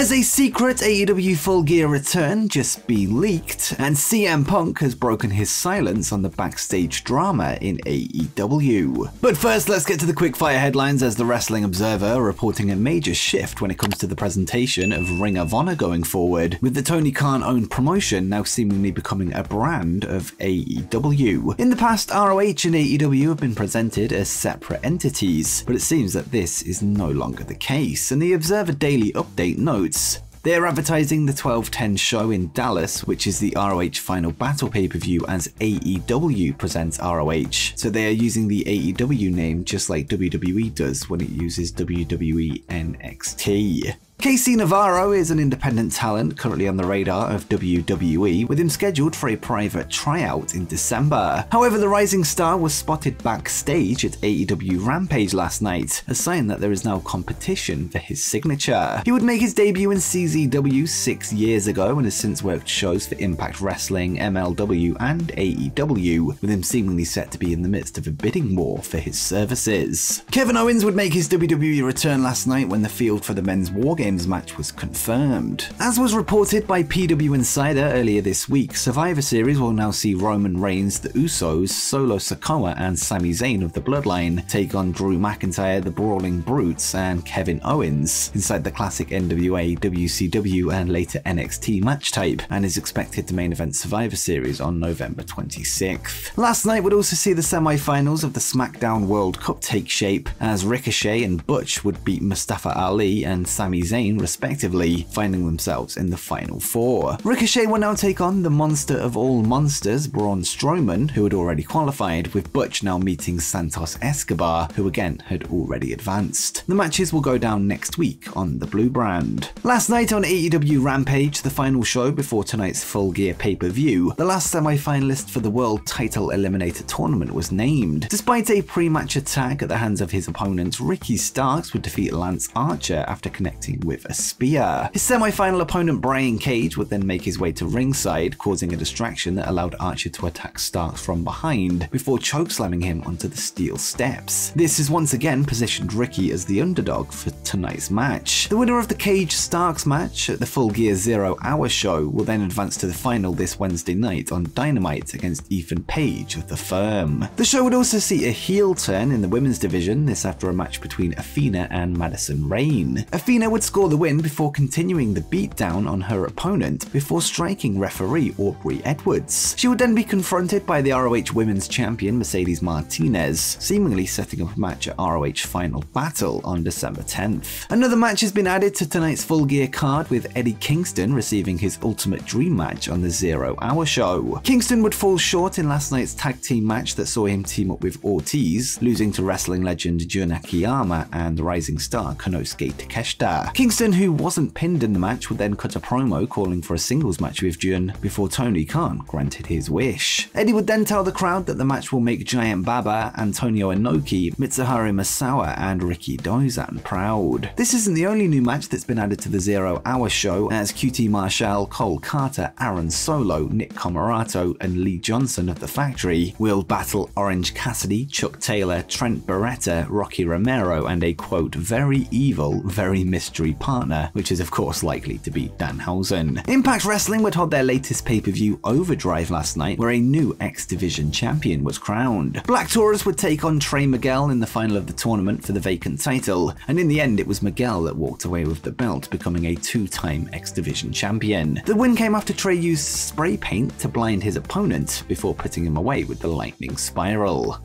Has a secret AEW Full Gear return just been leaked? And CM Punk has broken his silence on the backstage drama in AEW. But first, let's get to the quickfire headlines, as the Wrestling Observer are reporting a major shift when it comes to the presentation of Ring of Honor going forward, with the Tony Khan-owned promotion now seemingly becoming a brand of AEW. In the past, ROH and AEW have been presented as separate entities, but it seems that this is no longer the case, and the Observer Daily Update notes, they are advertising the 12/10 show in Dallas, which is the ROH Final Battle pay-per-view, as AEW presents ROH. So they are using the AEW name just like WWE does when it uses WWE NXT. Casey Navarro is an independent talent currently on the radar of WWE, with him scheduled for a private tryout in December. However, the rising star was spotted backstage at AEW Rampage last night, a sign that there is now competition for his signature. He would make his debut in CZW 6 years ago and has since worked shows for Impact Wrestling, MLW, and AEW, with him seemingly set to be in the midst of a bidding war for his services. Kevin Owens would make his WWE return last night when the field for the men's War Games match was confirmed. As was reported by PW Insider earlier this week, Survivor Series will now see Roman Reigns, the Usos, Solo Sikoa, and Sami Zayn of the Bloodline take on Drew McIntyre, the Brawling Brutes, and Kevin Owens inside the classic NWA, WCW, and later NXT match type, and is expected to main event Survivor Series on November 26th. Last night would also see the semi-finals of the SmackDown World Cup take shape, as Ricochet and Butch would beat Mustafa Ali and Sami Zayn respectively, finding themselves in the final four. Ricochet will now take on the monster of all monsters, Braun Strowman, who had already qualified, with Butch now meeting Santos Escobar, who again had already advanced. The matches will go down next week on the Blue brand. Last night on AEW Rampage, the final show before tonight's Full Gear pay-per-view, the last semi-finalist for the World Title Eliminator Tournament was named. Despite a pre-match attack at the hands of his opponent, Ricky Starks would defeat Lance Archer after connecting with a spear. His semi-final opponent Brian Cage would then make his way to ringside, causing a distraction that allowed Archer to attack Starks from behind, before chokeslamming him onto the steel steps. This has once again positioned Ricky as the underdog for tonight's match. The winner of the Cage-Starks match at the Full Gear 0 Hour show will then advance to the final this Wednesday night on Dynamite against Ethan Page of The Firm. The show would also see a heel turn in the women's division, this after a match between Athena and Madison Rayne. Athena would score the win before continuing the beatdown on her opponent before striking referee Aubrey Edwards. She would then be confronted by the ROH Women's Champion Mercedes Martinez, seemingly setting up a match at ROH Final Battle on December 10th. Another match has been added to tonight's Full Gear card, with Eddie Kingston receiving his Ultimate Dream match on the 0 Hour show. Kingston would fall short in last night's tag team match that saw him team up with Ortiz, losing to wrestling legend Jun Akiyama and rising star Konosuke Takeshita. Kingston, who wasn't pinned in the match, would then cut a promo calling for a singles match with Jun before Tony Khan granted his wish. Eddie would then tell the crowd that the match will make Giant Baba, Antonio Inoki, Mitsuharu Misawa, and Ricky Dozan proud. This isn't the only new match that's been added to the 0 Hour show, as QT Marshall, Cole Carter, Aaron Solo, Nick Comoroto, and Lee Johnson of The Factory will battle Orange Cassidy, Chuck Taylor, Trent Beretta, Rocky Romero, and a quote, very evil, very mystery partner, which is of course likely to be Danhausen. Impact Wrestling would hold their latest pay-per-view Overdrive last night, where a new X Division champion was crowned. Black Taurus would take on Trey Miguel in the final of the tournament for the vacant title, and in the end it was Miguel that walked away with the belt, becoming a two-time X Division champion. The win came after Trey used spray paint to blind his opponent before putting him away with the lightning spiral.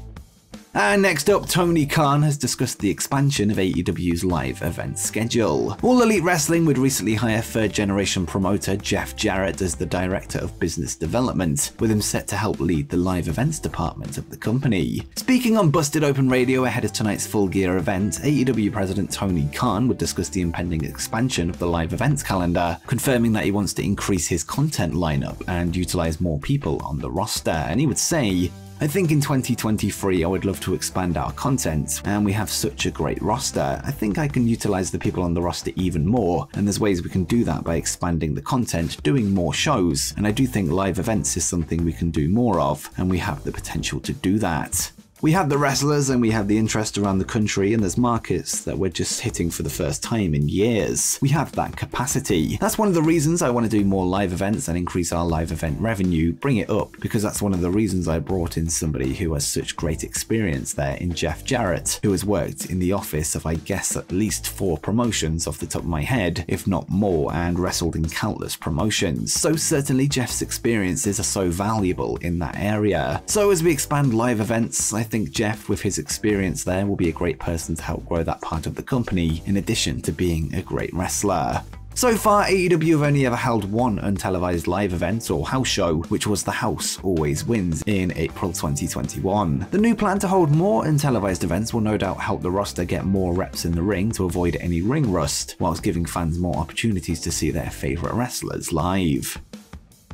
And next up, Tony Khan has discussed the expansion of AEW's live event schedule. All Elite Wrestling would recently hire third-generation promoter Jeff Jarrett as the Director of Business Development, with him set to help lead the live events department of the company. Speaking on Busted Open Radio ahead of tonight's Full Gear event, AEW President Tony Khan would discuss the impending expansion of the live events calendar, confirming that he wants to increase his content lineup and utilize more people on the roster, and he would say, I think in 2023 I would love to expand our content, and we have such a great roster. I think I can utilize the people on the roster even more, and there's ways we can do that by expanding the content, doing more shows, and I do think live events is something we can do more of, and we have the potential to do that. We have the wrestlers and we have the interest around the country, and there's markets that we're just hitting for the first time in years. We have that capacity. That's one of the reasons I want to do more live events and increase our live event revenue, bring it up, because that's one of the reasons I brought in somebody who has such great experience there in Jeff Jarrett, who has worked in the office of I guess at least 4 promotions off the top of my head, if not more, and wrestled in countless promotions. So certainly Jeff's experiences are so valuable in that area. So as we expand live events, I think Jeff, with his experience there, will be a great person to help grow that part of the company, in addition to being a great wrestler. So far, AEW have only ever held one untelevised live event or house show, which was the House Always Wins in April 2021. The new plan to hold more untelevised events will no doubt help the roster get more reps in the ring to avoid any ring rust, whilst giving fans more opportunities to see their favourite wrestlers live.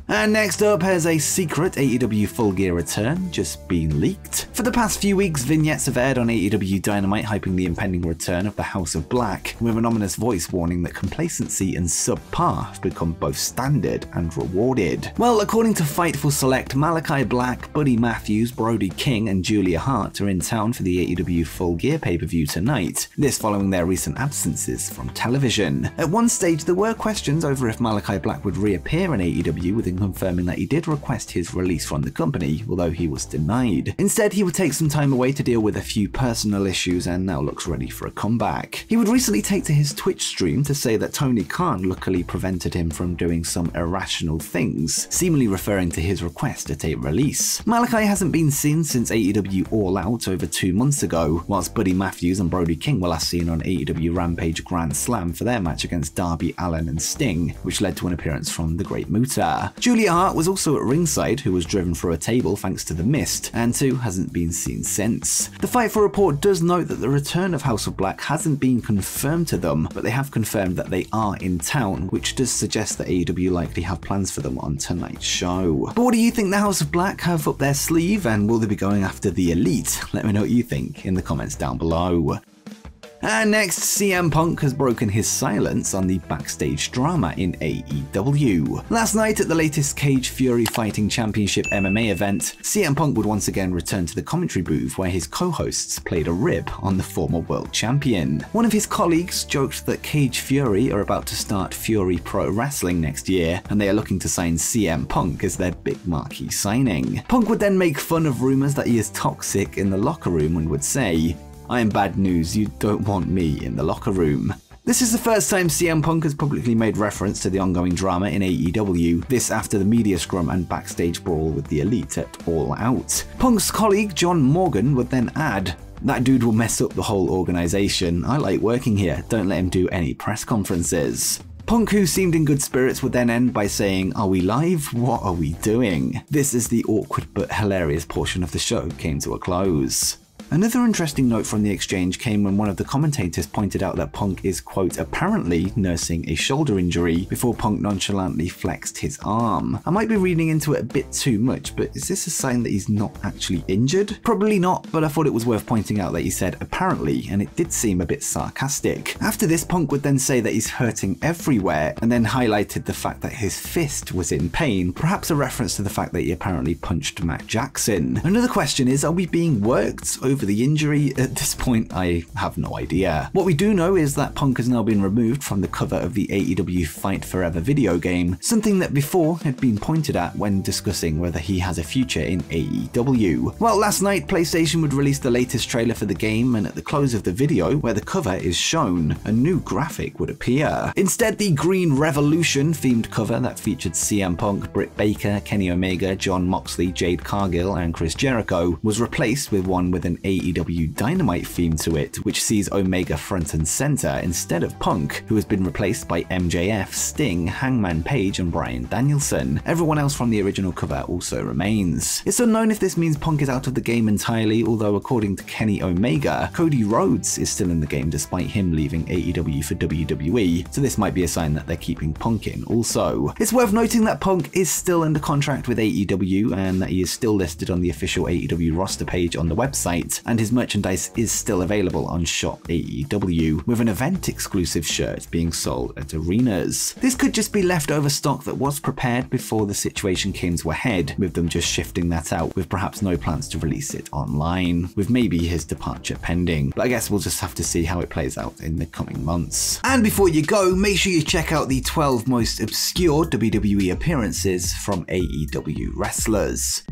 And next up, has a secret AEW Full Gear return just been leaked. For the past few weeks, vignettes have aired on AEW Dynamite hyping the impending return of the House of Black, with an ominous voice warning that complacency and subpar have become both standard and rewarded. Well, according to Fightful Select, Malachi Black, Buddy Matthews, Brody King, and Julia Hart are in town for the AEW Full Gear pay-per-view tonight, this following their recent absences from television. At one stage, there were questions over if Malachi Black would reappear in AEW, with confirming that he did request his release from the company, although he was denied. Instead, he would take some time away to deal with a few personal issues and now looks ready for a comeback. He would recently take to his Twitch stream to say that Tony Khan luckily prevented him from doing some irrational things, seemingly referring to his request to take release. Malachi hasn't been seen since AEW All Out over 2 months ago, whilst Buddy Matthews and Brody King were last seen on AEW Rampage Grand Slam for their match against Darby Allin and Sting, which led to an appearance from the Great Muta. Julia Hart was also at ringside, who was driven through a table thanks to the mist, and too hasn't been seen since. The Fightful report does note that the return of House of Black hasn't been confirmed to them, but they have confirmed that they are in town, which does suggest that AEW likely have plans for them on tonight's show. But what do you think the House of Black have up their sleeve, and will they be going after the Elite? Let me know what you think in the comments down below. And next, CM Punk has broken his silence on the backstage drama in AEW. Last night at the latest Cage Fury Fighting Championship MMA event, CM Punk would once again return to the commentary booth where his co-hosts played a rib on the former world champion. One of his colleagues joked that Cage Fury are about to start Fury Pro Wrestling next year, and they are looking to sign CM Punk as their big marquee signing. Punk would then make fun of rumors that he is toxic in the locker room and would say, "I am bad news, you don't want me in the locker room." This is the first time CM Punk has publicly made reference to the ongoing drama in AEW, this after the media scrum and backstage brawl with the Elite at All Out. Punk's colleague John Morgan would then add, "That dude will mess up the whole organization. I like working here, don't let him do any press conferences." Punk, who seemed in good spirits, would then end by saying, "Are we live? What are we doing?" This is the awkward but hilarious portion of the show came to a close. Another interesting note from the exchange came when one of the commentators pointed out that Punk is, quote, apparently nursing a shoulder injury before Punk nonchalantly flexed his arm. I might be reading into it a bit too much, but is this a sign that he's not actually injured? Probably not, but I thought it was worth pointing out that he said apparently, and it did seem a bit sarcastic. After this, Punk would then say that he's hurting everywhere, and then highlighted the fact that his fist was in pain, perhaps a reference to the fact that he apparently punched Matt Jackson. Another question is, are we being worked over the injury? At this point, I have no idea. What we do know is that Punk has now been removed from the cover of the AEW Fight Forever video game, something that before had been pointed at when discussing whether he has a future in AEW. Well, last night, PlayStation would release the latest trailer for the game, and at the close of the video, where the cover is shown, a new graphic would appear. Instead, the Green Revolution themed cover that featured CM Punk, Britt Baker, Kenny Omega, Jon Moxley, Jade Cargill, and Chris Jericho was replaced with one with an AEW Dynamite theme to it, which sees Omega front and center instead of Punk, who has been replaced by MJF, Sting, Hangman Page, and Bryan Danielson. Everyone else from the original cover also remains. It's unknown if this means Punk is out of the game entirely, although according to Kenny Omega, Cody Rhodes is still in the game despite him leaving AEW for WWE, so this might be a sign that they're keeping Punk in also. It's worth noting that Punk is still under contract with AEW and that he is still listed on the official AEW roster page on the website, shirt, and his merchandise is still available on Shop AEW, with an event-exclusive shirt being sold at arenas. This could just be leftover stock that was prepared before the situation came to a head, with them just shifting that out with perhaps no plans to release it online, with maybe his departure pending. But I guess we'll just have to see how it plays out in the coming months. And before you go, make sure you check out the 12 most obscure WWE appearances from AEW wrestlers.